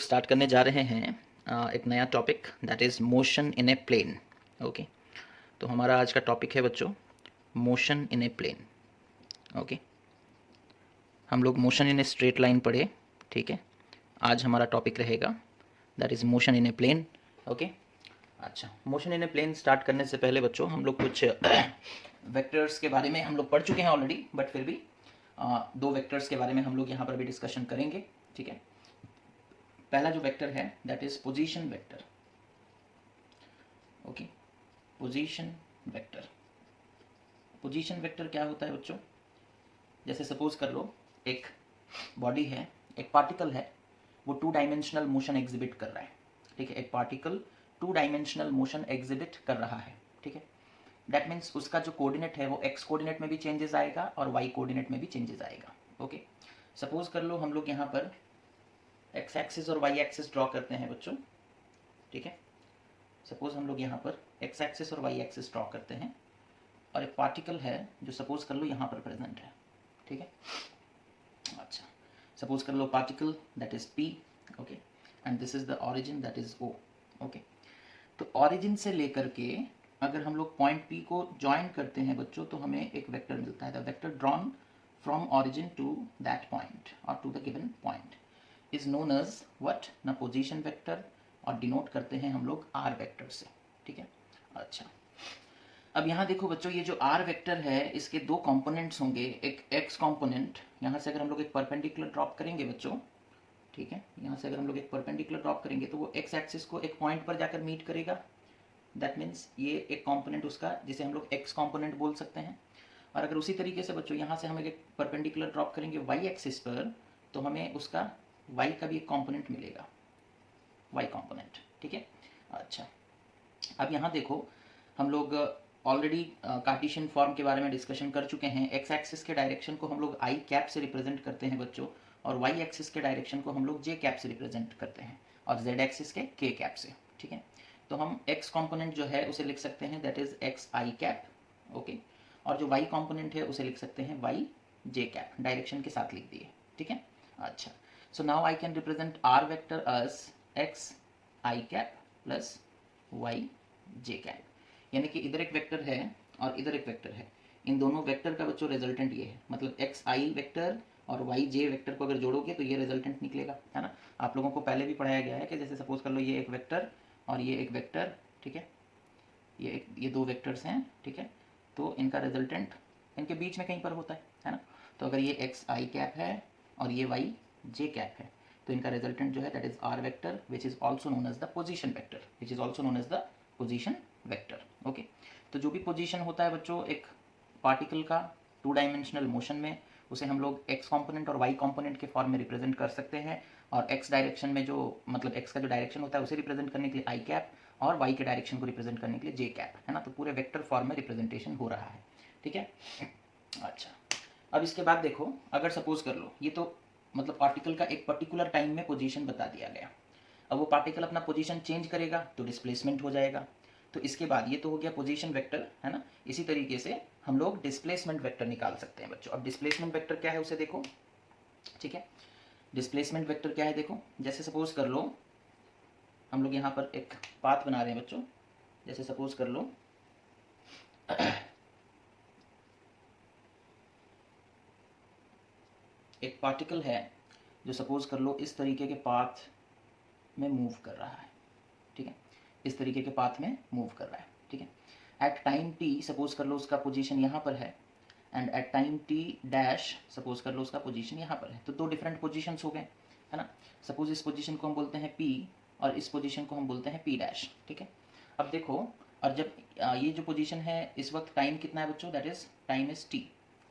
लोग स्टार्ट करने जा रहे हैं एक नया topic, that is motion in a plane. Okay, तो हमारा आज का टॉपिक है बच्चों motion in a plane. Okay, हम लोग motion in a straight line पढ़े, ठीक है। आज हमारा टॉपिक रहेगा that is motion in a plane. Okay, अच्छा, motion in a plane start करने से पहले बच्चों हम लोग कुछ वेक्टर्स के बारे में हम लोग पढ़ चुके हैं ऑलरेडी, बट फिर भी दो वेक्टर्स के बारे में हम लोग यहाँ पर भी डिस्कशन करेंगे, ठीक है। पहला जो वेक्टर है that is position vector. Okay, position vector. Position vector क्या होता है बच्चों? जैसे सपोज कर लो एक बॉडी है, एक पार्टिकल है, वो 2 डायमेंशनल मोशन एग्जिबिट कर रहा है, ठीक है। एक पार्टिकल 2 डायमेंशनल मोशन एग्जिबिट कर रहा है, ठीक है। दैट मीन्स उसका जो कोऑर्डिनेट है वो एक्स कोऑर्डिनेट में भी चेंजेस आएगा और वाई कोऑर्डिनेट में भी चेंजेस आएगा। ओके, सपोज कर लो हम लोग यहाँ पर एक्स एक्सिस और वाई एक्सिस ड्रॉ करते हैं बच्चों, ठीक है। सपोज हम लोग यहाँ पर एक्स एक्सिस और वाई एक्सिस ड्रॉ करते हैं और एक पार्टिकल है जो सपोज कर लो यहाँ पर प्रेजेंट है, ठीक है। अच्छा, सपोज कर लो particle that is P, okay, and this is the origin that is O. Okay, तो ऑरिजिन से लेकर के अगर हम लोग पॉइंट पी को ज्वाइन करते हैं बच्चों तो हमें एक वेक्टर मिलता है। The vector drawn from origin to that point और to the given point is known as what ना पोजीशन वेक्टर, और डिनोट करते हैं हम लोग आर वेक्टर से, ठीक है। अच्छा, अब यहाँ देखो बच्चों, ये जो आर वेक्टर है इसके 2 कंपोनेंट्स होंगे। एक एक्स कंपोनेंट, यहाँ से अगर हम लोग एक परपेंडिकुलर ड्रॉप करेंगे बच्चों, ठीक है, यहाँ से अगर हम लोग एक परपेंडिकुलर ड्रॉप करेंगे तो वो एक्स एक्सिस को एक पॉइंट पर जाकर मीट करेगा। दैट मीन्स ये एक कंपोनेंट उसका जिसे हम लोग एक्स कंपोनेंट बोल सकते हैं। और अगर उसी तरीके से बच्चों यहाँ से हम एक परपेंडिकुलर ड्रॉप करेंगे वाई एक्सिस पर तो हमें उसका वाई का भी एक कंपोनेंट मिलेगा, वाई कंपोनेंट, ठीक है। अच्छा, अब यहाँ देखो हम लोग ऑलरेडी कार्टेशियन फॉर्म के बारे में डिस्कशन कर चुके हैं। एक्स एक्सिस के डायरेक्शन को हम लोग आई कैप से रिप्रेजेंट करते हैं बच्चों, और वाई एक्सिस के डायरेक्शन को हम लोग जे कैप से रिप्रेजेंट करते हैं, और जेड एक्सिस के के कैप से, ठीक है। तो हम एक्स कंपोनेंट जो है उसे लिख सकते हैं that is x I cap, okay, और जो वाई कंपोनेंट है उसे लिख सकते हैं वाई जे कैप, डायरेक्शन के साथ लिख दिए, ठीक है। अच्छा, so now I can represent r vector as x I cap plus y j cap, यानी कि इधर एक वेक्टर है और इधर एक वेक्टर है। इन दोनों वेक्टर का बच्चों रिजल्टेंट ये है, मतलब एक्स आई वेक्टर और वाई जे वेक्टर को अगर जोड़ोगे तो ये रिजल्टेंट निकलेगा, है ना। आप लोगों को पहले भी पढ़ाया गया है कि जैसे सपोज कर लो ये एक वेक्टर और ये एक वेक्टर, ठीक है, ये 2 वेक्टर्स हैं, ठीक है। तो इनका रिजल्टेंट इनके बीच में कहीं पर होता है ना। तो अगर ये एक्स आई कैप है और ये वाई जे कैप है तो इनका रिजल्टेंट जो है that is R vector which is also known as the position vector, which is also known as the position vector. Okay, तो जो भी पोजीशन होता है बच्चों एक पार्टिकल का 2 डायमेंशनल मोशन में, उसे हम लोग एक्स कंपोनेंट और वाई कंपोनेंट के फॉर्म में रिप्रेजेंट कर सकते हैं। और एक्स डायरेक्शन में जो मतलब एक्स का जो डायरेक्शन होता है उसे रिप्रेजेंट करने के लिए आई कैप, और वाई के डायरेक्शन को रिप्रेजेंट करने के लिए जे कैप, है ना। तो पूरे वेक्टर फॉर्म में रिप्रेजेंटेशन हो रहा है, ठीक है। अच्छा, अब इसके बाद देखो, अगर सपोज कर लो ये तो मतलब पार्टिकल का एक पर्टिकुलर टाइम में पोजीशन बता दिया गया। अब वो पार्टिकल अपना पोजीशन चेंज करेगा तो डिस्प्लेसमेंट हो जाएगा। तो इसके बाद ये तो हो गया पोजीशन वेक्टर, है ना। इसी तरीके से हम लोग डिस्प्लेसमेंट वेक्टर निकाल सकते हैं बच्चों। अब डिस्प्लेसमेंट वेक्टर क्या है उसे देखो, ठीक है। डिस्प्लेसमेंट वेक्टर क्या है देखो, जैसे सपोज कर लो हम लोग यहाँ पर एक पाथ बना रहे हैं बच्चों। जैसे सपोज कर लो एक पार्टिकल है जो सपोज कर लो इस तरीके के पाथ में मूव कर रहा है, ठीक है, इस तरीके के पाथ में मूव कर रहा है, ठीक है। एट टाइम टी सपोज कर लो उसका पोजीशन यहाँ पर है, and at time T dash suppose कर लो उसका पोजीशन यहाँ पर है। तो 2 डिफरेंट पोजीशंस हो गए, है ना। सपोज इस पोजीशन को हम बोलते हैं पी और इस पोजीशन को हम बोलते हैं पी डैश, ठीक है। अब देखो, और जब ये जो पोजीशन है इस वक्त टाइम कितना है बच्चों, that is time is T,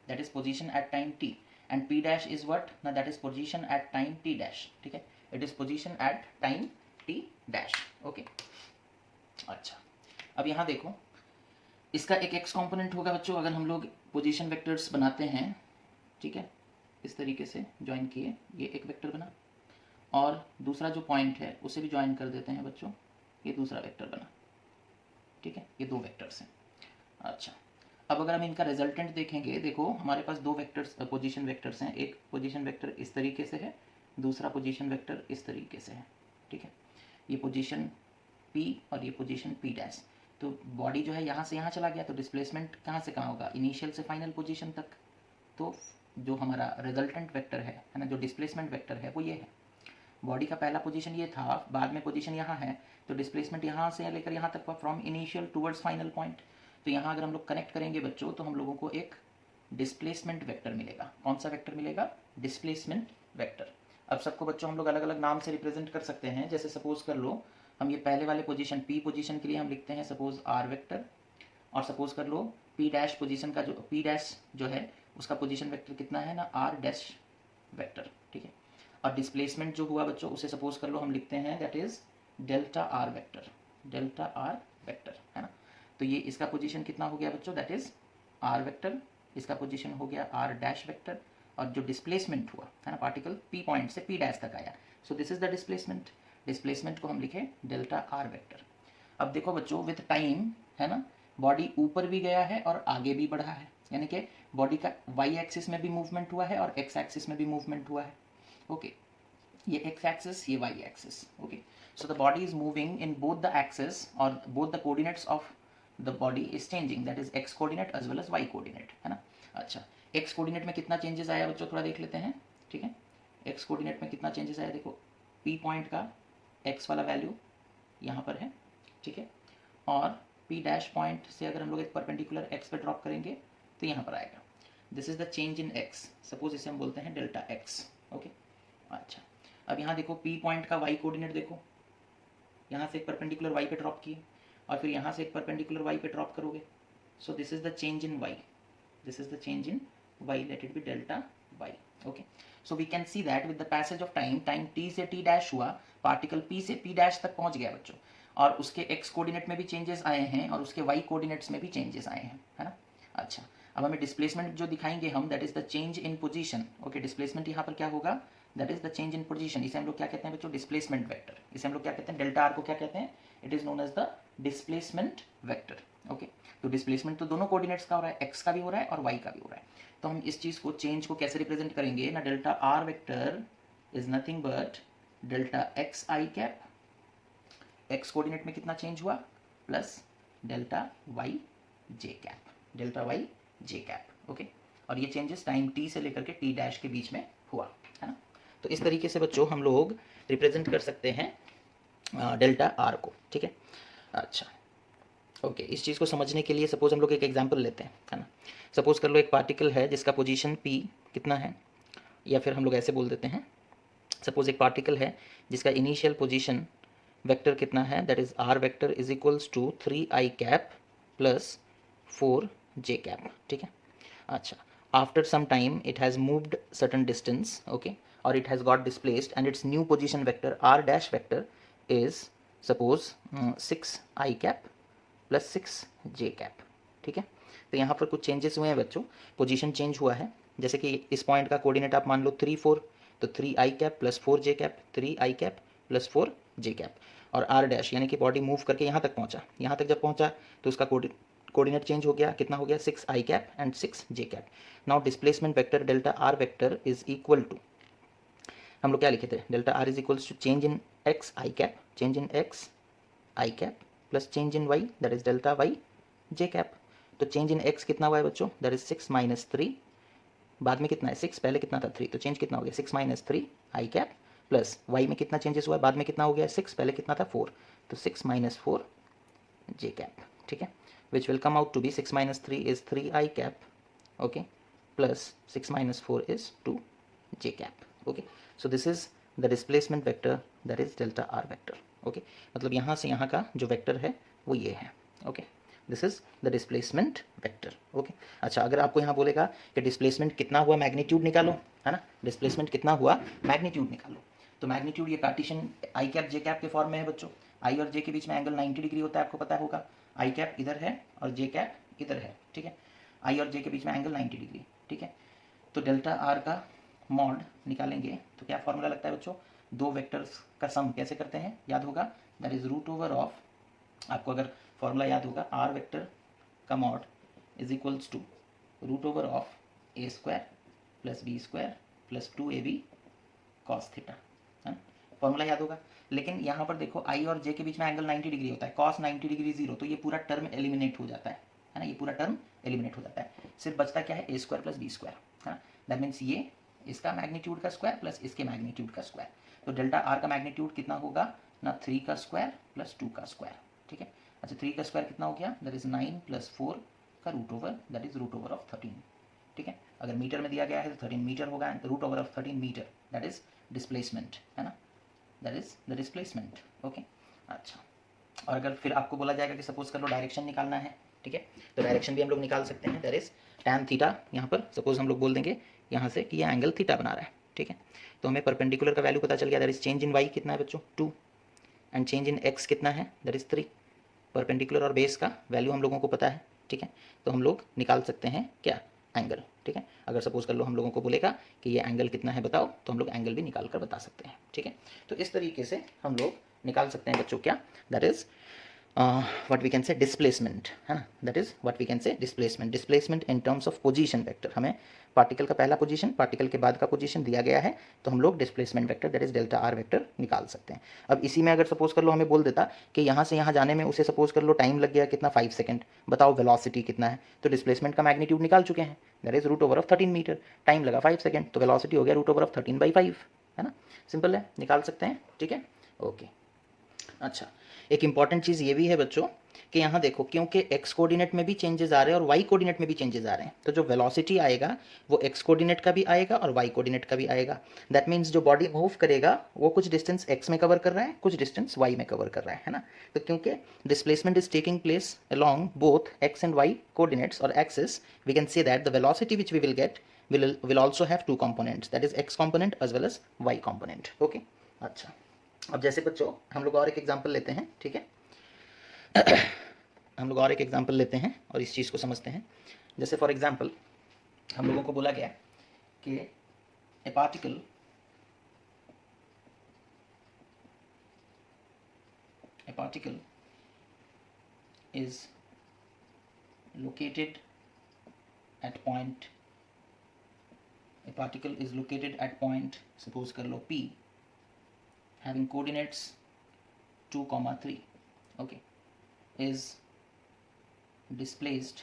that is position at time T, and p dash is what, now that is position at time t dash, ठीक है, it is position at time t dash, okay। अच्छा, अब यहाँ देखो इसका एक x component होगा बच्चों। अगर हम लोग पोजीशन वेक्टर्स बनाते हैं, ठीक है, इस तरीके से ज्वाइन किए, ये एक वेक्टर बना, और दूसरा जो पॉइंट है उसे भी ज्वाइन कर देते हैं बच्चों, ये दूसरा वेक्टर बना, ठीक है, ये 2 वेक्टर्स हैं। अच्छा, अब अगर हम इनका रिजल्टेंट देखेंगे, देखो हमारे पास 2 वेक्टर्स पोजीशन वेक्टर्स हैं। एक पोजीशन वेक्टर इस तरीके से है, दूसरा पोजीशन वेक्टर इस तरीके से है, ठीक है, ये पोजीशन P और ये पोजीशन P डैश। तो बॉडी जो है यहाँ से यहाँ चला गया, तो डिस्प्लेसमेंट कहाँ से कहाँ होगा, इनिशियल से फाइनल पोजीशन तक। तो जो हमारा रिजल्टेंट वेक्टर है ना, जो डिस्प्लेसमेंट वेक्टर है वो ये है। बॉडी का पहला पोजीशन ये था, बाद में पोजीशन यहाँ है, तो डिस्प्लेसमेंट यहाँ से लेकर यहाँ तक from initial towards final point. तो यहाँ अगर हम लोग कनेक्ट करेंगे बच्चों, तो हम लोगों को एक डिस्प्लेसमेंट वेक्टर मिलेगा। कौन सा वेक्टर मिलेगा, डिस्प्लेसमेंट वेक्टर। अब सबको बच्चों हम लोग अलग अलग नाम से रिप्रेजेंट कर सकते हैं। जैसे सपोज कर लो, हम ये पहले वाले पोजीशन P पोजीशन के लिए हम लिखते हैं सपोज R वेक्टर, और सपोज कर लो P डैश पोजीशन का जो P डैश जो है उसका पोजीशन वेक्टर कितना है ना, R डैश वेक्टर, ठीक है। और डिस्प्लेसमेंट जो हुआ बच्चों उसे सपोज कर लो हम लिखते हैं that is delta R vector, delta R vector, है ना। तो ये इसका पोजीशन कितना हो गया बच्चों, दैट इज R वेक्टर, इसका पोजीशन हो गया R डैश वेक्टर, और जो डिस्प्लेसमेंट हुआ है ना पार्टिकल P पॉइंट से P डैश तक आया, सो this is the displacement. Displacement को हम लिखे डेल्टा R वेक्टर। अब देखो बच्चों विथ टाइम है ना, बॉडी ऊपर भी गया है और आगे भी बढ़ा है, यानी कि बॉडी का वाई एक्सिस में भी मूवमेंट हुआ है और एक्स एक्सिस में भी मूवमेंट हुआ है। ओके, ये एक्स एक्सिस, ये Y axis. Okay, so the body is moving in both the axis और both the coordinates of the body is changing, that is X coordinate as well as Y coordinate, है ना। अच्छा, x coordinate में कितना changes आया बच्चों, थोड़ा देख लेते हैं, ठीक है। एक्स कोऑर्डिनेट में कितना चेंजेस आया, देखो P पॉइंट का एक्स वाला वैल्यू यहाँ पर है, ठीक है, और P डैश पॉइंट से अगर हम लोग एक परपेंडिकुलर एक्स पे ड्रॉप करेंगे तो यहाँ पर आएगा। This is the change in x, suppose इसे हम बोलते हैं डेल्टा एक्स। ओके, अच्छा, अब यहाँ देखो P पॉइंट का वाई कोऑर्डिनेट देखो, यहाँ से एक परपेंडिकुलर वाई पे ड्रॉप किए और फिर यहाँ से एक परपेंडिकुलर वाई पे ड्रॉप करोगे, so this is the change in y, this is the change in y, let it be delta y. Okay, so we can see that with the passage of time, time t से t dash हुआ, particle P से P dash तक पहुंच गया बच्चों, और उसके x coordinate में भी चेंजेस आए हैं और उसके y कोऑर्डिनेट्स में भी चेंजेस आए हैं, है ना। अच्छा, अब हमें डिस्प्लेसमेंट जो दिखाएंगे हम, that is the change in position. Okay, displacement यहाँ पर क्या होगा, that is the change in position. इसे हम लोग क्या कहते हैं बच्चों, डिस्प्लेसमेंट वेक्टर। इसे हम लोग क्या कहते हैं, डेल्टा आर को क्या कहते हैं, it is known as the displacement vector. Okay, तो डिस्प्लेसमेंट तो दोनों कोऑर्डिनेट्स का हो रहा है, एक्स का भी हो रहा है और वाई का भी हो रहा है। तो हम इस चीज़ को, चेंज को कैसे रिप्रेजेंट करेंगे ना, delta r vector is nothing but delta x I cap, x coordinate में कितना चेंज हुआ, प्लस डेल्टा वाई जे कैप, डेल्टा वाई जे कैप। ओके, और ये चेंजेस टाइम टी से लेकर के टी डैश के बीच में हुआ, है ना। तो इस तरीके से बच्चों हम लोग रिप्रेजेंट कर सकते हैं डेल्टा आर को, ठीक है। अच्छा, ओके, इस चीज़ को समझने के लिए सपोज हम लोग एक एग्जांपल लेते हैं, है ना। सपोज कर लो एक पार्टिकल है जिसका पोजीशन P कितना है, या फिर हम लोग ऐसे बोल देते हैं, सपोज एक पार्टिकल है जिसका इनिशियल पोजीशन वेक्टर कितना है, that is R vector is equals to 3i cap plus 4j cap, ठीक है। अच्छा, after some time it has moved certain distance, okay, और it has got displaced and its new position vector R dash vector is suppose 6i cap plus 6j cap, ठीक है। तो यहाँ पर कुछ चेंजेस हुए हैं बच्चों, पोजीशन चेंज हुआ है। जैसे कि इस पॉइंट का कोऑर्डिनेट आप मान लो 3 4, तो 3i cap plus 4j cap, 3i cap plus 4j cap, और r डैश यानी कि बॉडी मूव करके यहाँ तक पहुँचा, यहाँ तक जब पहुँचा तो उसका कोऑर्डिनेट चेंज हो गया, कितना हो गया, 6i cap and 6j cap. Now displacement vector delta r vector is equal to, हम लोग क्या लिखे थे, delta r is equals to change in x i cap, change in x i cap plus change in y, that is delta y j cap. तो change in x कितना हुआ है बच्चों, दैट इज 6 माइनस 3, बाद में कितना है 6, पहले कितना था 3, तो चेंज कितना हो गया 6 minus 3 i cap, plus y में कितना चेंजेस हुआ है, बाद में कितना हो गया 6, पहले कितना था 4, तो 6 माइनस 4 j कैप, ठीक है, which will come out to be 6 minus 3 इज 3i cap, okay, plus 6 minus 4 इज 2j cap. Okay, so this is the displacement vector, that is delta r vector. Okay, मतलब यहाँ से यहाँ का जो वेक्टर है वो ये है। Okay, this is the displacement vector. Okay, अच्छा, अगर आपको यहाँ बोलेगा कि डिस्प्लेसमेंट कितना हुआ, मैग्नीट्यूड निकालो, है ना, डिस्प्लेसमेंट कितना हुआ, मैग्नीट्यूड निकालो, तो मैग्नीट्यूड ये कार्टेशियन आई कैप जे कैप के फॉर्म में है बच्चों। आई और जे के बीच में एंगल 90 डिग्री होता है, आपको पता होगा। आई कैप इधर है और जे कैप इधर है, ठीक है। आई और जे के बीच में एंगल 90 डिग्री, ठीक है। तो डेल्टा आर का मॉड निकालेंगे तो क्या फॉर्मूला लगता है बच्चों, दो वेक्टर्स का सम कैसे करते हैं, याद होगा, that is root over of, आपको अगर फॉर्मूला याद होगा, आर वेक्टर का mod is equals to root over of a square plus b square plus 2ab cos theta, है ना। फॉर्मूला याद होगा। लेकिन यहाँ पर देखो आई और जे के बीच में एंगल 90 डिग्री होता है, कॉस 90 डिग्री 0, तो ये पूरा टर्म एलिमिनेट हो जाता है ना, ये पूरा टर्म एलिमिनेट हो जाता है। सिर्फ बचता क्या है, ए स्क्वायर प्लस बी स्क्वायर, है ना। दैट मीन्स ये इसका मैग्नीट्यूड का स्क्वायर प्लस इसके मैग्नीट्यूड का स्क्वायर, तो डेल्टा आर का मैग्नीट्यूड कितना होगा ना, 3 का स्क्वायर प्लस 2 का स्क्वायर, ठीक है। अच्छा 3 का स्क्वायर कितना हो गया, दैट इज 9 प्लस 4 का root over, that is root over of 13, ठीक है। अगर मीटर में दिया गया है तो 13 मीटर होगा, and root over of 13 meter, that is displacement, है ना, that is the displacement, okay. अच्छा, और अगर फिर आपको बोला जाएगा कि सपोज कर लो डायरेक्शन निकालना है, ठीक है, तो डायरेक्शन भी हम लोग निकाल सकते हैं, दैट इज टैन थीटा। यहाँ पर सपोज हम लोग बोल देंगे यहाँ से कि ये एंगल थीटा बना रहा है, ठीक है। तो हमें परपेंडिकुलर का वैल्यू पता चल गया, that is change in y कितना है बच्चों, 2, एंड चेंज इन एक्स कितना है, दैट इज 3। परपेंडिकुलर और बेस का वैल्यू हम लोगों को पता है, ठीक है। तो हम लोग निकाल सकते हैं क्या, एंगल, ठीक है। अगर सपोज कर लो हम लोगों को बोलेगा कि ये एंगल कितना है बताओ, तो हम लोग एंगल भी निकाल कर बता सकते हैं, ठीक है। तो इस तरीके से हम लोग निकाल सकते हैं बच्चों क्या, that is what we can say displacement, है ना, that is what we can say displacement in terms of position vector। हमें पार्टिकल का पहला पोजीशन, पार्टिकल के बाद का पोजीशन दिया गया है, तो हम लोग displacement vector that is delta r vector निकाल सकते हैं। अब इसी में अगर सपोज कर लो हमें बोल देता कि यहाँ से यहाँ जाने में उसे सपोज कर लो टाइम लग गया कितना, 5 सेकंड, बताओ वेलोसिटी कितना है, तो डिस्प्लेसमेंट का मैग्नीट्यूड निकाल चुके हैं, that is root over of 13 meter, time लगा 5 सेकंड, तो वेलोसिटी हो गया रूट ओवर ऑफ 13/5, है ना, सिंपल है, निकाल सकते हैं, ठीक है, ओके। अच्छा, एक इंपॉर्टेंट चीज़ ये भी है बच्चों कि यहाँ देखो, क्योंकि एक्स कोऑर्डिनेट में भी चेंजेस आ रहे हैं और वाई कोऑर्डिनेट में भी चेंजेस आ रहे हैं, तो जो वेलोसिटी आएगा वो एक्स कोऑर्डिनेट का भी आएगा और वाई कोऑर्डिनेट का भी आएगा। दैट मीन्स जो बॉडी मूव करेगा वो कुछ डिस्टेंस एक्स में कवर कर रहा है, कुछ डिस्टेंस वाई में कवर कर रहा है ना। तो क्योंकि displacement is taking place along both X and Y coordinates और axis, we can say that the velocity which we will get will also have two components, that is x component as well as y component, okay। अच्छा, अब जैसे बच्चों हम लोग और एक example लेते हैं, ठीक है हम लोग और एक एग्जांपल लेते हैं और इस चीज़ को समझते हैं। जैसे फॉर एग्जांपल हम लोगों को बोला गया कि ए particle is located at point, a particle is located at point, suppose कर लो P, having coordinates 2, 3, okay, is displaced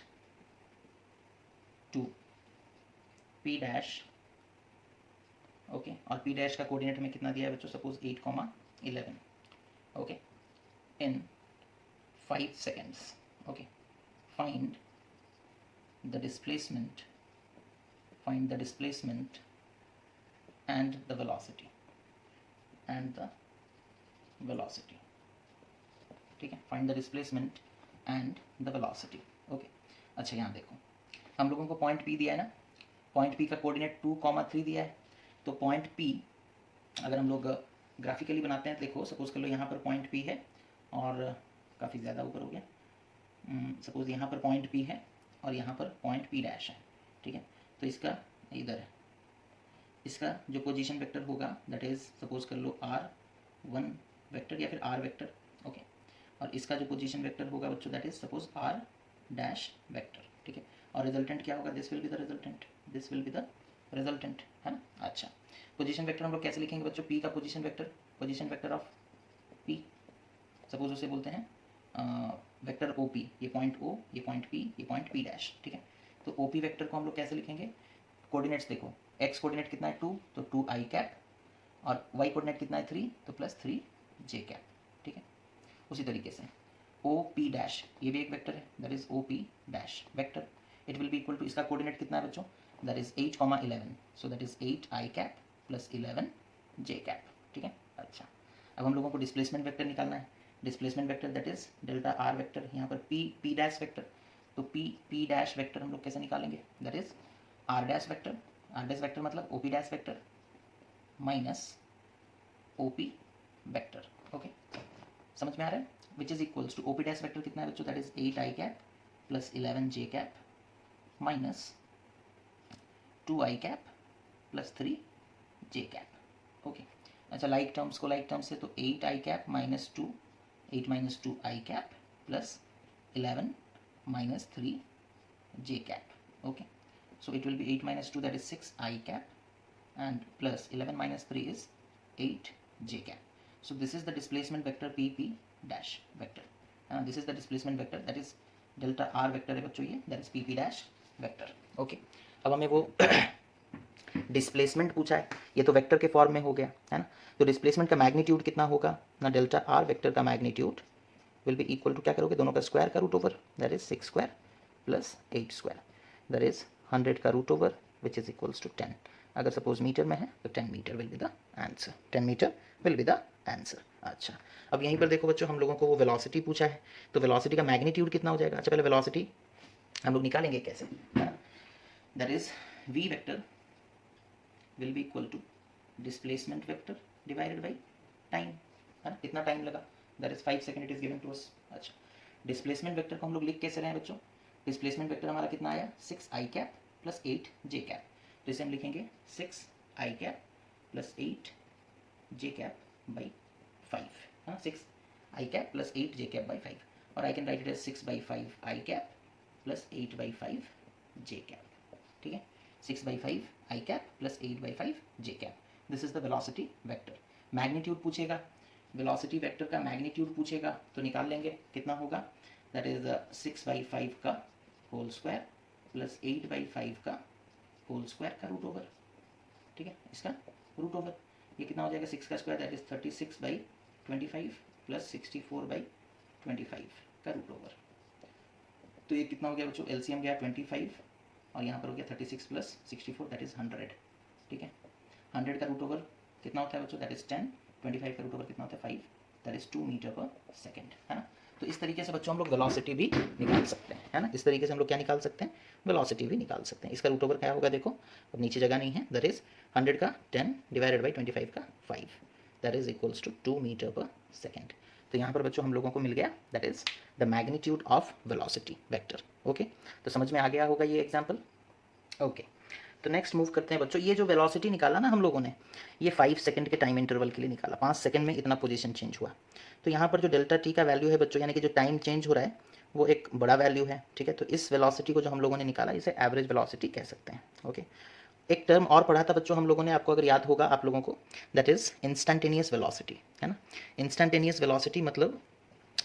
to P dash, okay, और P dash का कोऑर्डिनेट में कितना दिया है बच्चों, suppose 8, 11, okay, in 5 seconds, okay, find the displacement and the velocity, ठीक है, find the displacement and the velocity, okay। अच्छा, यहाँ देखो हम लोगों को पॉइंट P दिया है ना, पॉइंट P का कोऑर्डिनेट 2, 3 दिया है, तो पॉइंट P अगर हम लोग ग्राफिकली बनाते हैं, देखो सपोज कर लो यहाँ पर पॉइंट P है और काफ़ी ज़्यादा ऊपर हो गया, सपोज यहाँ पर पॉइंट P है और यहाँ पर पॉइंट P डैश है, ठीक है। तो इसका इधर है, इसका जो पोजीशन वेक्टर होगा दैट इज सपोज कर लो R1 वेक्टर या फिर R वेक्टर, ओके, और इसका जो पोजीशन वेक्टर होगा बच्चों that is suppose R dash vector, ठीक है। और रिजल्टेंट क्या होगा, this will be the resultant, है ना। अच्छा, पोजीशन वेक्टर हम लोग कैसे लिखेंगे बच्चों, P का position vector of P, suppose उसे बोलते हैं वेक्टर OP, ये पॉइंट O, ये पॉइंट P, ये पॉइंट P डैश, ठीक है। तो OP वेक्टर को हम लोग कैसे लिखेंगे, कोऑर्डिनेट्स देखो, x कोऑर्डिनेट कितना है 2, तो 2i कैप, और y कोऑर्डिनेट कितना है 3, तो प्लस 3j कैप, ठीक है। उसी तरीके से OP डैश, ये भी एक वेक्टर है, that is OP dash vector, it will be equal to, इसका कोऑर्डिनेट कितना है बच्चों, that is 8, 11, so that is 8i cap plus 11j cap, ठीक है। अच्छा, अब हम लोगों को डिस्प्लेसमेंट वेक्टर निकालना है, displacement vector that is delta r vector, यहाँ पर P डैश वेक्टर, तो P डैश वेक्टर हम लोग कैसे निकालेंगे, that is R dash vector मतलब OP dash vector minus OP vector, okay, समझ में आ रहा है, which is equals to OP dash vector कितना है बच्चों, that is 8i cap plus 11j cap minus 2i cap plus 3j cap, okay. अच्छा, लाइक टर्म्स को लाइक टर्म्स से, तो 8i cap minus 2, 8 minus 2i cap plus 11 minus 3j cap, okay. So it will be 8 minus 2, that is 6i cap, and plus 11 minus 3 is 8j cap, So this is the displacement vector PP dash vector. This is the displacement vector, that is delta r vector है बच्चों ये, that is PP dash vector. Okay. अब हमें वो displacement पूछा है, ये तो वेक्टर के फॉर्म में हो गया है ना. तो डिस्प्लेसमेंट का मैग्नीट्यूड कितना होगा ना, डेल्टा आर वेक्टर का magnitude will be equal to क्या करोगे, दोनों का स्क्वायर का root over, that is 6 square plus 8 square, that is 100 का root over which is equals to 10. अगर सपोज मीटर में है तो 10 meter will be the answer, 10 meter will be the answer. अच्छा, अब यहीं पर देखो बच्चों, हम लोगों को वो वेलोसिटी पूछा है, तो वेलोसिटी का मैग्नीट्यूड कितना हो जाएगा. अच्छा, पहले वेलोसिटी हम लोग निकालेंगे कैसे, that is v vector will be equal to displacement vector divided by time, है ना. कितना टाइम लगा, that is 5 second, it is given to us. अच्छा, डिस्प्लेसमेंट वेक्टर को हम लोग लिख कैसे रहे हैं बच्चों, डिस्प्लेसमेंट वेक्टर हमारा कितना आया, 6i cap plus 8j cap. तो इसे हम लिखेंगे 6i cap plus 8j cap by 5, हाँ 6i cap plus 8j cap by 5, और I can write it as 6/5i cap plus 8/5j cap. ठीक है, 6/5i cap plus 8/5j cap. This is the velocity vector. Magnitude पूछेगा, velocity vector का magnitude पूछेगा तो निकाल लेंगे कितना होगा, दैट इज 6/5 का होल स्क्वायर प्लस 8/5 का होल स्क्वायर का रूट ओवर. ठीक है, इसका रूट ओवर ये कितना हो जाएगा, 6 का स्क्वायर दैट इज 36/25 प्लस 64/25 का रूट ओवर. तो ये कितना हो गया बच्चों, एलसीएम गया 25 और यहाँ पर हो गया 36 प्लस 64 दैट इज 100. ठीक है, 100 का रूट ओवर कितना होता है बच्चों, दैट इज 10. 25 का रूट ओवर कितना होता है 5, दैट इज 2 मीटर पर सेकेंड, है ना. तो इस तरीके से बच्चों हम लोग वेलोसिटी भी निकाल सकते हैं, है ना. इस तरीके से हम लोग क्या निकाल सकते हैं, वेलोसिटी भी निकाल सकते हैं. इसका रूट ओवर क्या होगा, देखो अब नीचे जगह नहीं है, दैट इज 100 का 10 डिवाइडेड बाई 25 का 5, that is equals to 2 meter पर सेकेंड. तो यहाँ पर बच्चों हम लोगों को मिल गया that is the magnitude of velocity vector. Okay, तो समझ में आ गया होगा ये एग्जाम्पल. ओके, तो नेक्स्ट मूव करते हैं बच्चों. ये जो वेलोसिटी निकाला ना हम लोगों ने, ये 5 सेकंड के टाइम इंटरवल के लिए निकाला. 5 सेकंड में इतना पोजीशन चेंज हुआ. तो यहाँ पर जो डेल्टा टी का वैल्यू है बच्चों, यानी कि जो टाइम चेंज हो रहा है वो एक बड़ा वैल्यू है. ठीक है, तो इस वेलोसिटी को जो हम लोगों ने निकाला इसे एवरेज वेलोसिटी कह सकते हैं. ओके, एक टर्म और पढ़ा था बच्चों हम लोगों ने, आपको अगर याद होगा आप लोगों को, दैट इज इंस्टेंटेनियस वेलोसिटी, है ना. इंस्टेंटेनियस वेलोसिटी मतलब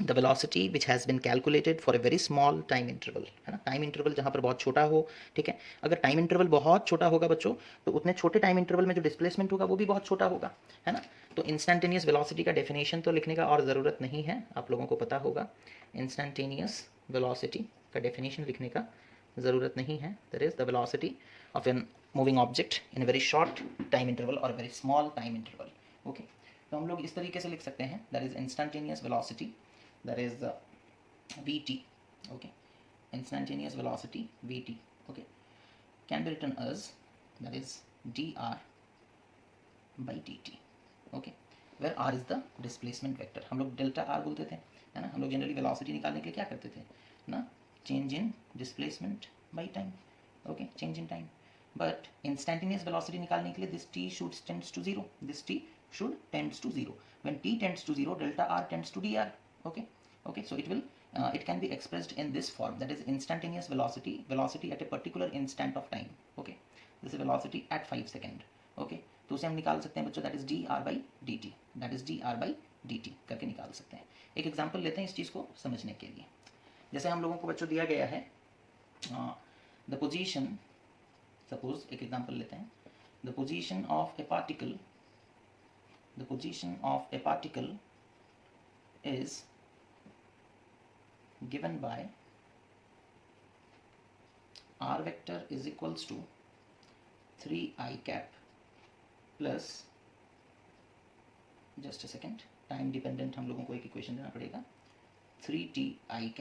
the velocity which has been calculated for a very small time interval, है ना. टाइम इंटरवल जहाँ पर बहुत छोटा हो. ठीक है, अगर टाइम इंटरवल बहुत छोटा होगा बच्चों तो उतने छोटे टाइम इंटरवल में जो डिस्प्लेसमेंट होगा वो भी बहुत छोटा होगा, है ना. तो इंस्टेंटेनियस वेलोसिटी का डेफिनेशन तो लिखने का और ज़रूरत नहीं है, आप लोगों को पता होगा. इंस्टेंटेनियस वेलोसिटी का डेफिनेशन लिखने का ज़रूरत नहीं है. That is the velocity of an moving object in very short time interval और very small time interval. Okay, तो हम लोग इस तरीके से लिख सकते हैं, that is instantaneous velocity, that is vt. Okay, instantaneous velocity vt, okay, can be written as that is dr by dt. Okay, where r is the displacement vector. हम लोग डेल्टा r बोलते थे, है ना. हम लोग जनरली वेलोसिटी निकालने के लिए क्या करते थे ना, change in displacement by time. Okay, change in time. But instantaneous velocity निकालने के लिए this t should tends to 0, this t should tends to 0. when t tends to 0, delta r tends to dr. Okay, okay, so it can be expressed in this form, that is instantaneous velocity at a particular instant of time. Okay, this is velocity at 5 second. Okay, तो उसे हम निकाल सकते हैं बच्चों, that is dr by dt, that is dr by dt करके निकाल सकते हैं. एक एग्जांपल लेते हैं इस चीज़ को समझने के लिए. जैसे हम लोगों को बच्चों दिया गया है द पोजीशन, सपोज एक एग्जांपल लेते हैं, the position of A particle, the position of a particle is given by r vector is equals to 3i cap plus, just a second, time dependent हम लोगों को एक इक्वेशन देना पड़ेगा, 3ti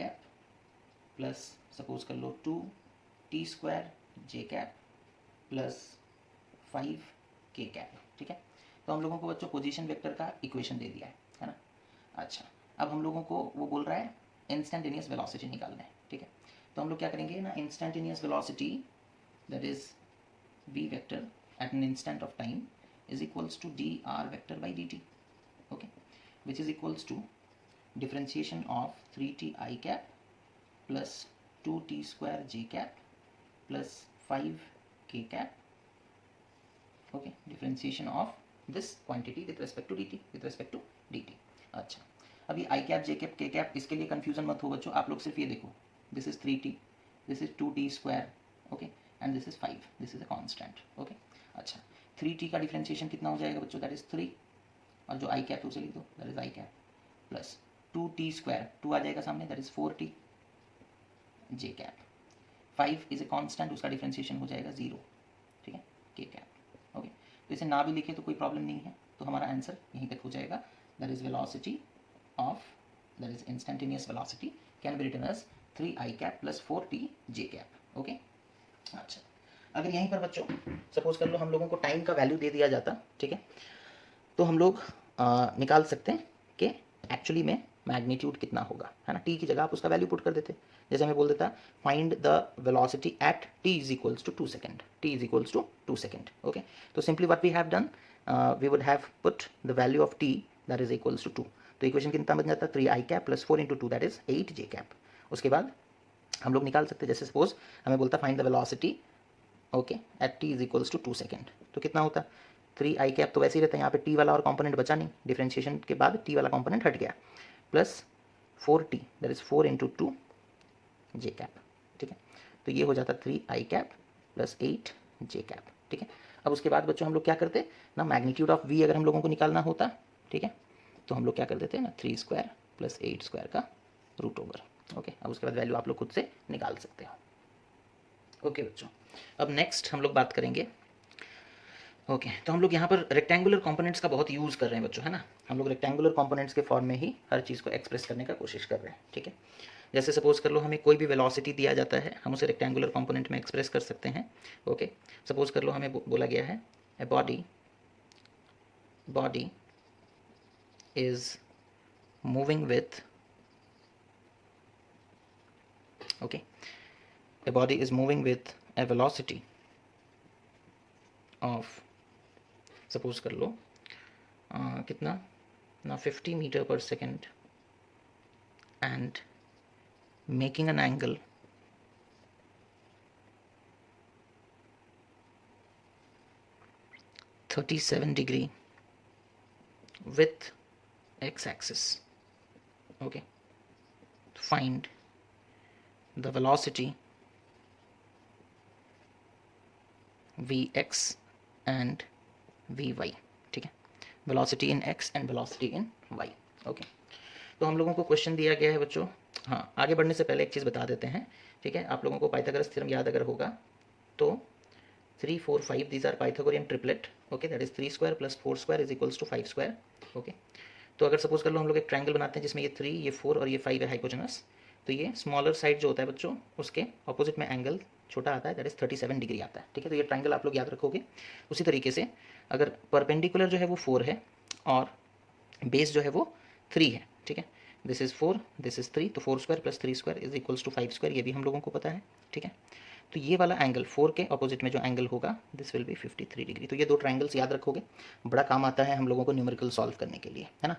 cap plus suppose कर लो 2t square j cap plus 5k cap. ठीक है, तो हम लोगों को बच्चों पोजीशन वेक्टर का इक्वेशन दे दिया है ना. अच्छा, अब हम लोगों को वो बोल रहा है इंस्टेंटेनियस वेलोसिटी निकालना है. ठीक है, तो हम लोग क्या करेंगे ना, instantaneous velocity that is v vector at an instant of time is equals to dr vector by dt. Okay, which is equals to differentiation of 3ti cap plus 2t square j cap plus 5k cap. Okay, differentiation of this quantity with respect to dt, with respect to d t. अच्छा, अभी i cap, j cap, k cap, इसके लिए confusion मत हो बच्चों, आप लोग सिर्फ ये देखो, this is 3t, this is 2t square, okay, and this is 5, this is a constant, okay. अच्छा, 3t का डिफ्रेंशिएशन कितना हो जाएगा बच्चों, दैट इज 3, और जो आई कैप है उसे लिख दो, that is I cap, plus 2t square, 2 आ जाएगा सामने, that is 4t, j cap, 5 is a constant, उसका डिफ्रेंशिएशन हो जाएगा 0, ठीक है, के कैप, ओके। तो इसे ना भी लिखे तो कोई प्रॉब्लम नहीं है, तो हमारा आंसर यहीं तक हो जाएगा, that is velocity of, that is instantaneous velocity can be written as 3i cap plus 4t j cap, okay. अच्छा, अगर यहीं पर बच्चों सपोज कर लो हम लोगों को टाइम का वैल्यू दे दिया जाता, ठीक है, तो हम लोग निकाल सकते हैं कि एक्चुअली में मैग्नीट्यूड कितना होगा, है ना। टी की जगह आप उसका वैल्यू पुट कर देते, जैसे मैं बोल देता find the velocity at T is equals to 2 second, T is equals to 2 second, okay. तो simply what we have done, we would have put the value of T that is equals to 2, तो equation कितना बन जाता है 3i cap plus 4 into 2 that is 8 J cap. उसके बाद हम लोग निकाल सकते हैं, जैसे सपोज हमें बोलता find the velocity, okay, at T is equals to 2 second, तो कितना होता 3i कैप, तो वैसे ही रहता है, यहाँ पे टी वाला और कंपोनेंट बचा नहीं, डिफरेंशिएशन के बाद टी वाला कंपोनेंट हट गया, plus 4t that is 4 into 2 J cap, ठीक है। तो ये हो जाता 3i cap plus 8 J cap, ठीक है। अब उसके बाद बच्चों हम लोग क्या करते ना, मैग्नीट्यूड ऑफ v अगर हम लोगों को निकालना होता, ठीक है, तो हम लोग क्या कर देते हैं ना, 3 स्क्वायर प्लस 8 स्क्वायर का रूट ओवर, ओके। अब उसके बाद वैल्यू आप लोग खुद से निकाल सकते हो, ओके बच्चों। अब नेक्स्ट हम लोग बात करेंगे, ओके, तो हम लोग यहाँ पर रेक्टेंगुलर कंपोनेंट्स का बहुत यूज़ कर रहे हैं बच्चों, है ना। हम लोग रेक्टेंगुलर कंपोनेंट्स के फॉर्म में ही हर चीज़ को एक्सप्रेस करने का कोशिश कर रहे हैं, ठीक है। जैसे सपोज कर लो हमें कोई भी वेलोसिटी दिया जाता है, हम उसे रेक्टेंगुलर कंपोनेंट में एक्सप्रेस कर सकते हैं, ओके। सपोज कर लो हमें बोला गया है a body is moving with, okay, a body is moving with A velocity of, suppose कर लो कितना ना 50 मीटर पर second and making an angle 37 degree with x-axis, okay. Find the velocity vx and vy, ठीक है, velocity in x and velocity in y, okay. तो हम लोगों को क्वेश्चन दिया गया है बच्चों, हाँ आगे बढ़ने से पहले एक चीज़ बता देते हैं, ठीक है। आप लोगों को पाइथागोरस थ्योरम याद अगर होगा तो 3, 4, 5 these are Pythagorean triplet, okay, that is 3 square plus 4 square is equals to 5 square, okay। तो अगर सपोज कर लो हम लोग एक ट्रायंगल बनाते हैं जिसमें ये 3, ये 4 और ये 5 है हाइपोटेनस, तो ये स्मॉलर साइड जो होता है बच्चों उसके ऑपोजिट में एंगल छोटा आता है, दैट इज 37 डिग्री आता है, ठीक है। तो ये ट्रायंगल आप लोग याद रखोगे। उसी तरीके से अगर परपेंडिकुलर जो है वो 4 है और बेस जो है वो 3 है, ठीक है, दिस इज 4, दिस इज 3, तो 4 square plus 3 square is equals to 5 square, ये भी हम लोगों को पता है, ठीक है। तो ये वाला एंगल 4 के ऑपोजिट में जो एंगल होगा दिस विल बी 53 डिग्री। तो ये दो ट्रायंगल्स याद रखोगे, बड़ा काम आता है हम लोगों को न्यूमेरिकल सॉल्व करने के लिए, है ना।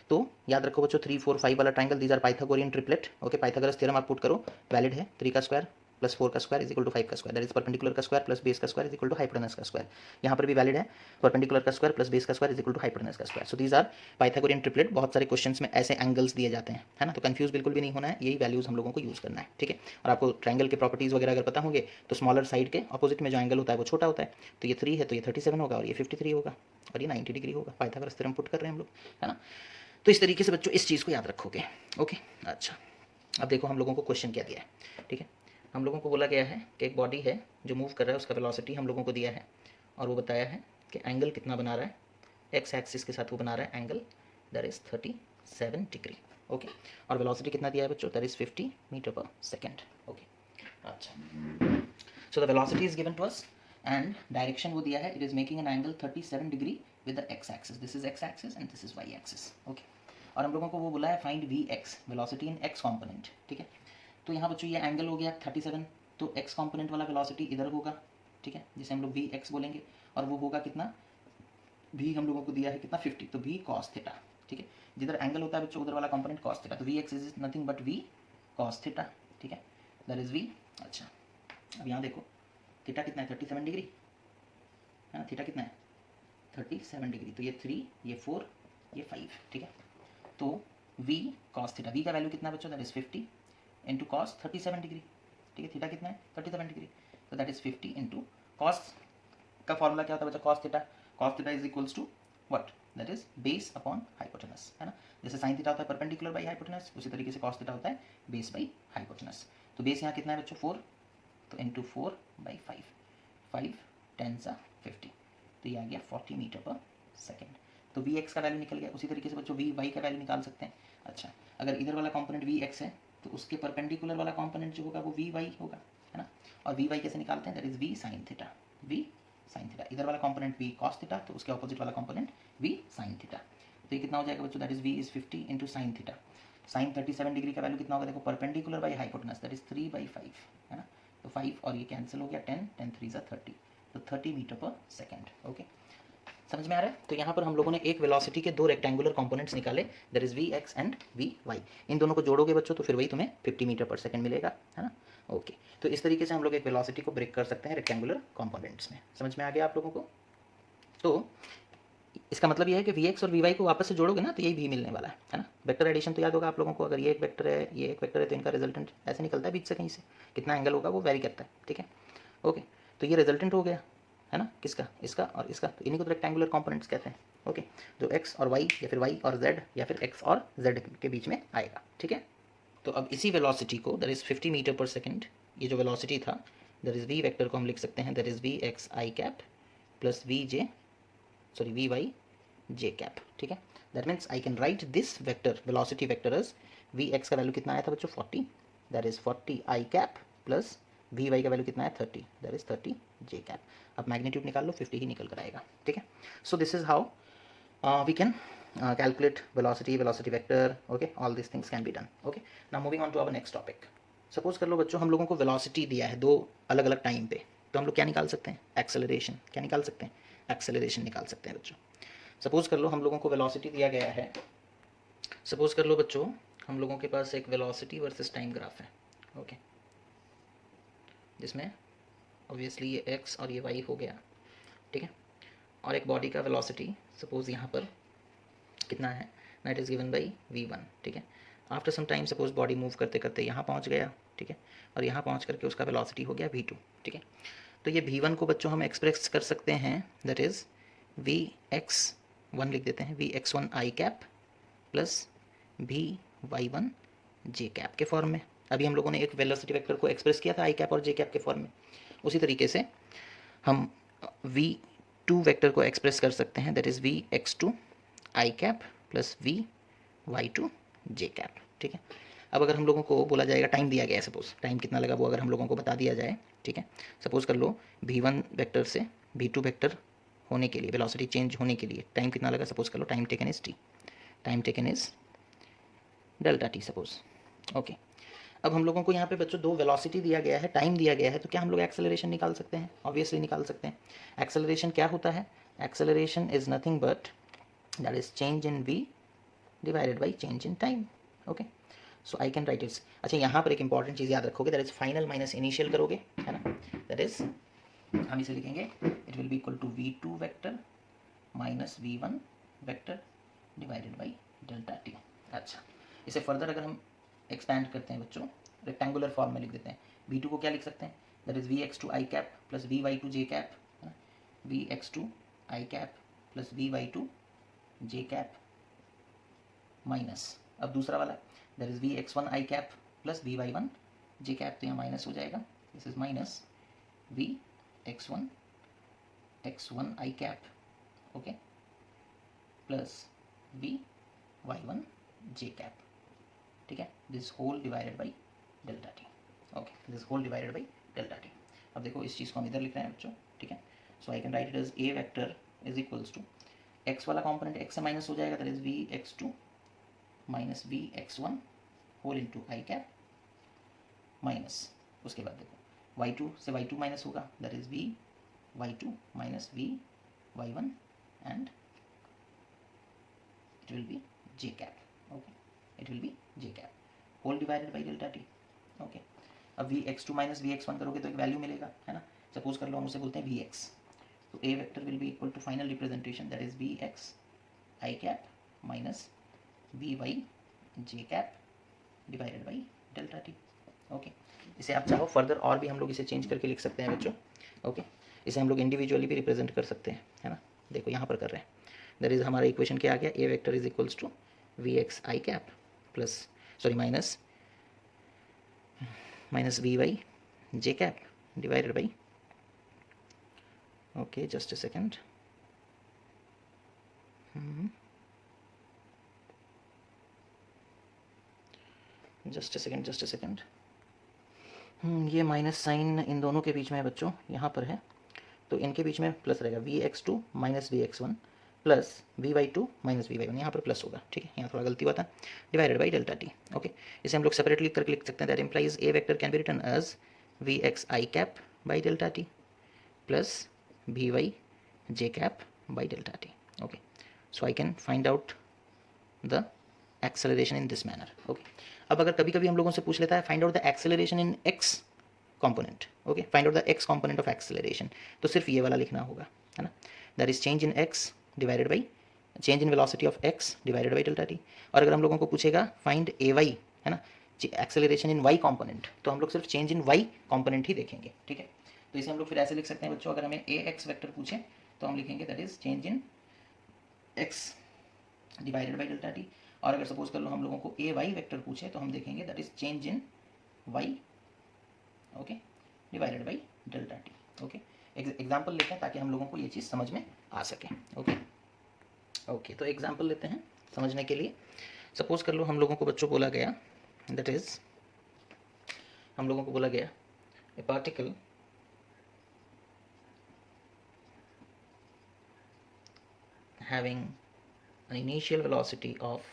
तो याद रखो बच्चों 3, 4, 5 वाला triangle these are Pythagorean triplet, okay. Pythagoras theorem आप पुट करो, वैलिड है, 3 का स्क्वायर प्लस 4 का स्क्वायर इज इक्वल टू 5 का स्क्वायर, दैट इज परपेंडिकुलर का स्क्वायर प्लस बेस का square is equal to hypotenuse का स्क्वायर। यहाँ पर भी वैलिड है, परपेंडिकुलर का स्क्वायर प्लस बेस का square is equal to hypotenuse का square. So these are Pythagorean triplet. बहुत सारे क्वेश्चंस में ऐसे एंगल्स दिए जाते हैं, है ना। तो कंफ्यूज बिल्कुल भी नहीं होना है, यही वैल्यूज हम लोगों को यूज़ करना है, ठीक है। और आपको ट्रायंगल के प्रॉपर्टीज़ वगैरह अगर पता होंगे तो स्मॉलर साइड के ऑपोजिट में जो एंगल होता है वो छोटा होता है, तो ये 3 है तो ये 37 होगा और ये 53 होगा और ये 90 डिग्री होगा। पाइथागोरस थ्योरम पुट कर रहे हैं हम लोग, है ना। तो इस तरीके से बच्चों इस चीज़ को याद रखोगे, ओके। अच्छा, अब देखो हम लोगों को क्वेश्चन क्या दिया है, ठीक है। हम लोगों को बोला गया है कि एक बॉडी है जो मूव कर रहा है, उसका वेलोसिटी हम लोगों को दिया है और वो बताया है कि एंगल कितना बना रहा है, एक्स एक्सिस के साथ वो बना रहा है angle, that is 37 degree, okay. और वेलोसिटी कितना दिया है बच्चों, दैट इज 50 मीटर पर सेकेंड, ओके। अच्छा, so the velocity is given to us and direction वो दिया है, it is making an angle 37 degree with the x axis, this is x axis and this is y axis, okay. और हम लोगों को वो बोला है find v x, velocity in x component, ठीक है। तो यहाँ बच्चों ये एंगल हो गया 37, तो एक्स कॉम्पोनेंट वाला वेलोसिटी इधर होगा, ठीक है, जिसे हम लोग वी एक्स बोलेंगे, और वो होगा कितना, भी हम लोगों को दिया है कितना 50, तो वी कॉस थीटा, ठीक है। जिधर एंगल होता है बच्चों उधर वाला कंपोनेंट कॉस थीटा, तो v x is nothing but v cos theta, ठीक है, दैट इज वी। अच्छा, अब यहाँ देखो थीटा कितना है 37 डिग्री, है ना, थीटा कितना है 37 डिग्री, तो ये 3, ये 4 ये 5, ठीक है। तो v cos थीटा, v का वैल्यू कितना बच्चों, that is 50 into cos 37 degree, ठीक है। थीटा कितना है 37 डिग्री, तो दैट इज 50 इंटू कॉस का फॉर्मूला क्या होता है बच्चा, cos theta is equals to what, that is base upon hypotenuse, है ना। जैसे साइन थीटा होता है परपेंडिकुलर बाई हाइपोटेनस, उसी तरीके से cos थीटा होता है बेस बाई हाइपोटेनस। तो बेस यहाँ कितना है बच्चों 4, तो इंटू 4/5, 5 10 50, तो ये आ गया 40 मीटर पर सेकेंड। तो वी एक्स का वैल्यू निकल गया। उसी तरीके से बच्चों वी वाई का वैल्यू निकाल सकते हैं। अच्छा, अगर इधर वाला कंपोनेंट वी एक्स है तो उसके परपेंडिकुलर वाला कंपोनेंट जो होगा वो वी वाई होगा, है ना। और वी वाई कैसे निकालते हैं, that is v sine theta, v sine theta. इधर वाला कंपोनेंट वी कॉस थीटा, तो उसके ऑपोजिट वाला कंपोनेंट वी साइन थीटा। तो ये कितना हो जाएगा बच्चों, that is v is 50 into sine theta. Sine 37 degree का वैल्यू कितना होगा, देखो perpendicular by hypotenuse, that is 3/5, है ना। तो 5 और ये कैंसिल हो गया, 10 10 3 30, तो 30 मीटर पर सेकेंड। ओके, समझ में आ रहा है। तो यहाँ पर हम लोगों ने एक वेलोसिटी के दो रेक्टेंगुलर कंपोनेंट्स निकाले, that is we X and V Y. इन दोनों को जोड़ोगे बच्चों तो फिर वही तुम्हें 50 मीटर पर सेकंड मिलेगा, है ना। ओके, तो इस तरीके से हम लोग एक वेलोसिटी को ब्रेक कर सकते हैं रेक्टेंगुलर कंपोनेंट्स में। समझ में आ गया आप लोगों को। तो इसका मतलब ये है कि वी एक्स और वी वाई को वापस से जोड़ोगे ना तो यही भी मिलने वाला है ना। वेक्टर एडिशन तो याद होगा आप लोगों को, अगर ये एक वेक्टर है ये एक वेक्टर है तो इनका रिजल्टेंट ऐसे निकलता है बीच से कहीं से, कितना एंगल होगा वो वेरी करता है, ठीक है। ओके, तो ये रिजल्टेंट हो गया, है ना, किसका, इसका और इसका। तो इन्हीं को तो रेक्टेंगुलर कंपोनेंट्स कहते हैं। ओके, जो एक्स और वाई या फिर वाई और जेड या फिर एक्स और जेड के बीच में आएगा, ठीक है। तो अब इसी वेलोसिटी को, दैट इज 50 मीटर पर सेकेंड, ये जो वेलोसिटी था दैट इज वी वेक्टर को हम लिख सकते हैं, that is we x I cap plus v j, sorry v Y J cap, ठीक है। That means I can write this vector velocity vector as v x का value कितना आया था बच्चों 40, that is 40 i cap plus v y का value कितना है 30, दैट इज 30 जे कैप। अब मैग्नीट्यूड निकाल लो, 50 ही निकल कर आएगा, ठीक है। So this is how we can calculate velocity, velocity vector, okay, all these things can be done. Okay, now moving on to our next topic. Suppose कर लो बच्चों हम लोगों को वेलोसिटी दिया है दो अलग अलग टाइम पे, तो हम लोग क्या निकाल सकते हैं, एक्सेलरेशन। क्या निकाल सकते हैं, एक्सेलरेशन निकाल सकते हैं बच्चों। सपोज कर लो हम लोगों को वेलोसिटी दिया गया है, सपोज कर लो बच्चों हम लोगों के पास एक वेलोसिटी वर्सेस टाइम ग्राफ है, ओके, जिसमें ऑब्वियसली ये एक्स और ये वाई हो गया, ठीक है। और एक बॉडी का वेलोसिटी सपोज यहाँ पर कितना है, that is given by v1, ठीक है। After some time suppose body move करते करते यहाँ पहुँच गया, ठीक है, और यहाँ पहुँच करके उसका वेलोसिटी हो गया v2, ठीक है। तो ये v1 को बच्चों हम एक्सप्रेस कर सकते हैं, दैट इज़ vx1 लिख देते हैं, vx1 i cap plus vy1 j cap के फॉर्म में। अभी हम लोगों ने एक वेलोसिटी वेक्टर को एक्सप्रेस किया था आई कैप और जे कैप के फॉर्म में, उसी तरीके से हम v2 वेक्टर को एक्सप्रेस कर सकते हैं, that is vx2 I cap plus vy2 j cap, ठीक है। अब अगर हम लोगों को बोला जाएगा टाइम दिया गया है, सपोज टाइम कितना लगा वो अगर हम लोगों को बता दिया जाए, ठीक है। सपोज कर लो v1 वेक्टर से v2 वेक्टर होने के लिए, वेलोसिटी चेंज होने के लिए टाइम कितना लगा, सपोज कर लो time taken is t, time taken is delta t suppose, okay. अब हम लोगों को यहाँ पे बच्चों दो वेलोसिटी दिया गया है, टाइम दिया गया है, तो क्या हम लोग एक्सेलरेशन निकाल सकते हैं, ऑब्वियसली निकाल सकते हैं। एक्सेलरेशन क्या होता है, acceleration is nothing but that is change in v divided by change in time, okay, so I can write it। अच्छा, यहाँ पर एक इंपॉर्टेंट चीज़ याद रखोगे, that is final minus initial करोगे, है ना, that is हम इसे लिखेंगे it will be equal to v2 vector minus v1 vector divided by delta t। अच्छा, इसे फर्दर अगर हम एक्सपैंड करते हैं बच्चों, रेक्टेंगुलर फॉर्म में लिख देते हैं, v2 को क्या लिख सकते हैं, that is vx2 i cap plus vy2 j cap, vx2 i cap plus vy2 j cap minus, अब दूसरा वाला that is vx1 i cap plus vy1 j cap, तो यहाँ माइनस हो जाएगा, this is minus vx1 i cap, okay, plus vy1 j cap, ठीक है, this whole divided by delta T, okay, this whole divided by delta t. अब देखो इस चीज़ को हम इधर लिख रहे हैं बच्चों, ठीक है। So I can write it as A vector is equals to x वाला कंपोनेंट x से माइनस हो जाएगा, that is vx2 minus vx1 whole into I cap minus, उसके बाद देखो y2 से y2 माइनस होगा, that is vy2 minus vy1 and it will be j cap, okay, it will be j cap whole divided by delta T, okay. अब vx2 minus vx1 करोगे तो एक value मिलेगा, है ना। सपोज कर लो हम उसे बोलते हैं vx, तो a vector will be equal to final representation that is vx i cap minus we Y J cap divided by delta T. Okay, इसे आप चाहो फर्दर और भी हम लोग इसे चेंज करके लिख सकते हैं बच्चों। ओके, इसे हम लोग इंडिविजुअली भी रिप्रेजेंट कर सकते हैं, है ना। देखो यहाँ पर कर रहे हैं, दैट इज हमारा इक्वेशन क्या आ गया, A vector is equals to V x I cap plus sorry minus we Y J cap divided by, okay just a second, just a second, ये माइनस साइन इन दोनों के बीच में है बच्चों, यहाँ पर है तो इनके बीच में प्लस रहेगा, v x two minus v x one plus v y two minus we y one, यहाँ पर प्लस होगा, ठीक है, यहाँ थोड़ा गलती हुआ था, divided by delta T. Okay, इसे हम लोग सेपरेटली करके लिख सकते हैं, that implies a vector can be written as v x I cap by delta t plus v Y J cap by delta T. Okay, so I can find out the acceleration in this manner. Okay, अब अगर कभी कभी हम लोगों से पूछ लेता है find out the acceleration in x component, okay, find out the x component of acceleration, तो सिर्फ ये वाला लिखना होगा, है ना, that is change in x divided by change in velocity of x divided by delta T. और अगर हम लोगों को पूछेगा फाइंड ए वाई, है ना, एक्सेलरेशन इन वाई कॉम्पोनेंट, तो हम लोग सिर्फ चेंज इन वाई कॉम्पोनेंट ही देखेंगे, ठीक है। तो इसे हम लोग फिर ऐसे लिख सकते हैं बच्चों, अगर हमें ए एक्स वेक्टर पूछे तो हम लिखेंगे that is change in x divided by delta T. और अगर सपोज कर लो हम लोगों को ए वाई वेक्टर पूछे तो हम देखेंगे that is change in y, okay, divided by delta T. Okay, example लेते हैं ताकि हम लोगों को ये चीज़ समझ में आ सके। ओके ओके, तो एग्जाम्पल लेते हैं समझने के लिए। सपोज कर लो हम लोगों को बच्चों बोला गया, दैट इज हम लोगों को बोला गया ए particle having an initial velocity of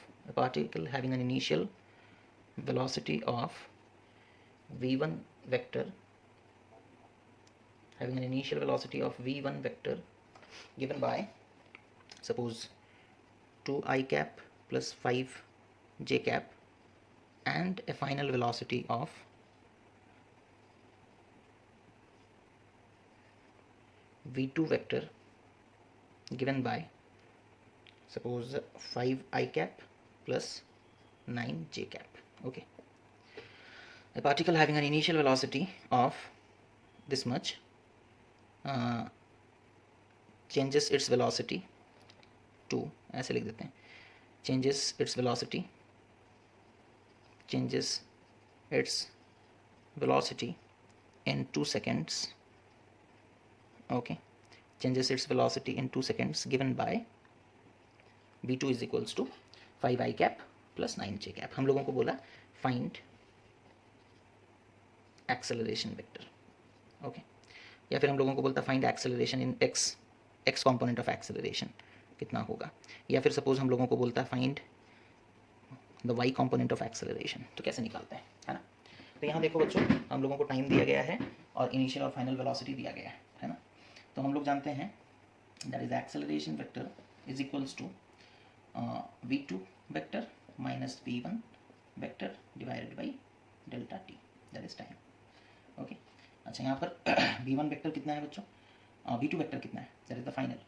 v1 vector, given by suppose 2 I cap plus 5 j cap and a final velocity of v2 vector given by suppose 5 I cap plus 9 j cap. Okay, a particle having an initial velocity of this much changes its velocity to, ऐसे लिख देते हैं, changes its velocity in 2 seconds. Okay, changes its velocity in 2 seconds given by v2 is equals to 5 I cap plus 9 j cap. हम लोगों को बोला find acceleration vector, okay, या फिर हम लोगों को बोलता find acceleration in x component of acceleration कितना होगा, या फिर सपोज हम लोगों को बोलता find the y component of acceleration, तो कैसे निकालते हैं, है ना। तो यहाँ देखो बच्चों, हम लोगों को टाइम दिया गया है और इनिशियल और फाइनल वेलोसिटी दिया गया है ना। तो हम लोग जानते हैं that is acceleration vector is equals to v2 vector minus v1 vector divided by delta t, that is time. Okay, अच्छा यहाँ पर v1 वेक्टर कितना है बच्चों, v2 वेक्टर कितना है, that is the final,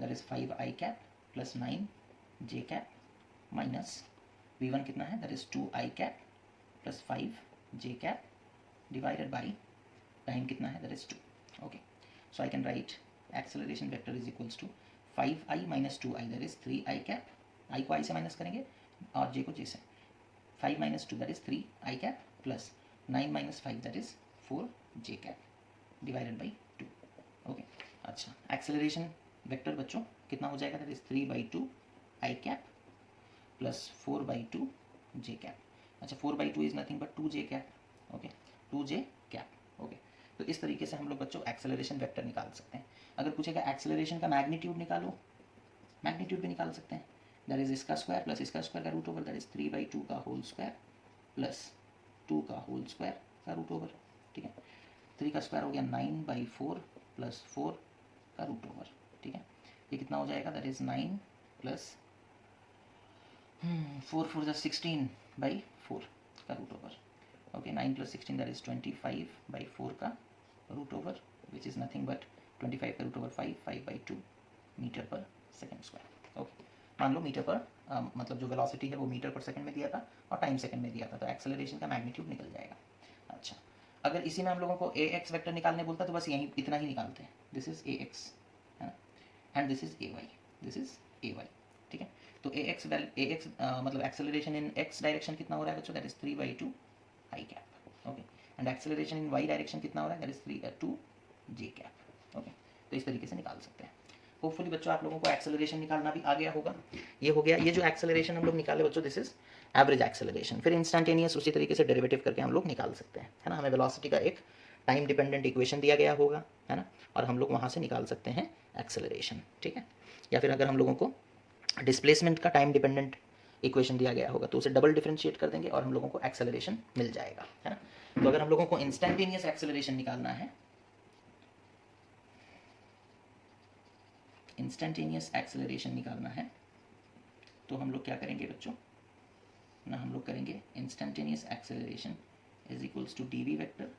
that is 5 I cap plus 9 j cap minus v1 कितना है, that is 2 I cap plus 5 j cap divided by time कितना है, that is 2। Okay, so I can write acceleration vector is equals to 5I minus 2I, that is 3I cap, I को I से minus करेंगे और j को j से, 5 minus 2 that is 3I cap plus 9 minus 5 that is 4 j cap divided by 2। Okay, अच्छा acceleration vector बच्चों कितना हो जाएगा, that is 3/2 I cap plus 4/2 j cap. अच्छा 4/2 is nothing but 2 j cap, okay 2 j cap. Okay, तो इस तरीके से हम लोग बच्चों एक्सेलरेशन वेक्टर निकाल सकते हैं। अगर पूछेगा एक्सेलरेशन का मैग्नीट्यूड निकालो, मैग्नीट्यूड भी निकाल सकते हैं, दैट इज इसका स्क्वायर प्लस इसका स्क्वायर का रूट ओवर, दैट इज 3/2 का होल स्क्वायर प्लस 2 का होल स्क्वायर का रूट ओवर, ठीक है। 3 का स्क्वायर हो गया 9/4 प्लस 4 का रूट ओवर, ठीक है। ये कितना हो जाएगा, दैट इज 9 प्लस 4 = 16/4 का root over. Okay, 9 plus 16 that is 25/4 का root over, which is nothing but 25 का रूट ओवर 5/2 मीटर पर सेकेंड स्क्वायर। ओके, मान लो मीटर पर मतलब जो वेलोसिटी है वो मीटर पर सेकंड में दिया था और टाइम सेकंड में दिया था, तो एक्सेलरेशन का मैग्नीट्यूड निकल जाएगा। अच्छा, अगर इसी में हम लोगों को ए एक्स वैक्टर निकालने बोलता तो बस यहीं इतना ही निकालते हैं, दिस इज ए एक्स है ना, and this is A Y, this is A Y, ठीक है। तो ए एक्स मतलब एक्सेलरेशन इन एक्स डायरेक्शन कितना हो रहा है बच्चों, that is 3/2 I cap, okay, and acceleration in Y direction कितना हो रहा है, that is 2 J cap, okay. तो इस तरीके से निकाल सकते हैं। होपफुली बच्चों आप लोगों को एक्सेलरेशन निकालना भी आ गया होगा। ये हो गया, ये जो एक्सेलरेशन हम लोग निकाले बच्चों, दिस इज एवरेज एक्सेलरेशन। फिर इंस्टेंटेनियस उसी तरीके से डेरिवेटिव करके हम लोग निकाल सकते हैं, है ना। हमें वेलोसिटी का एक टाइम डिपेंडेंट इक्वेशन दिया गया होगा, है ना, और हम लोग वहाँ से निकाल सकते हैं एक्सेलरेशन, ठीक है। या फिर अगर हम लोगों को डिस्प्लेसमेंट का टाइम डिपेंडेंट इक्वेशन दिया गया होगा तो उसे डबल डिफरेंशिएट कर देंगे और हम लोगों को एक्सेलरेशन मिल जाएगा, है ना। तो अगर हम लोगों को इंस्टेंटेनियस एक्सेलरेशन निकालना है, इंस्टेंटेनियस एक्सेलरेशन निकालना है, तो हम लोग क्या करेंगे बच्चों ना, हम लोग करेंगे instantaneous acceleration is equals to D V vector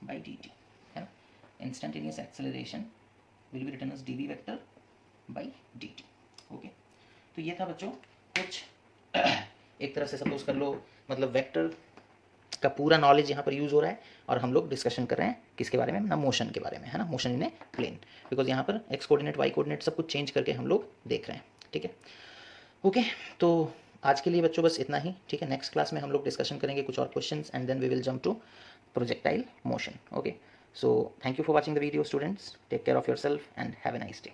by D T, है ना। Instantaneous acceleration will be written as D V vector by D T, okay. तो ये था बच्चों कुछ एक तरह से सपोज कर लो मतलब वेक्टर का पूरा नॉलेज यहाँ पर यूज़ हो रहा है और हम लोग डिस्कशन कर रहे हैं किसके बारे में ना, मोशन के बारे में, है ना, motion in a plane, because यहाँ पर एक्स कोऑर्डिनेट वाई कोऑर्डिनेट सब कुछ चेंज करके हम लोग देख रहे हैं, ठीक है, ओके। तो आज के लिए बच्चों बस इतना ही, ठीक है। नेक्स्ट क्लास में हम लोग डिस्कशन करेंगे कुछ और questions and then we will jump to projectile motion, okay. So thank you for watching the video students, take care of your self and have a nice day.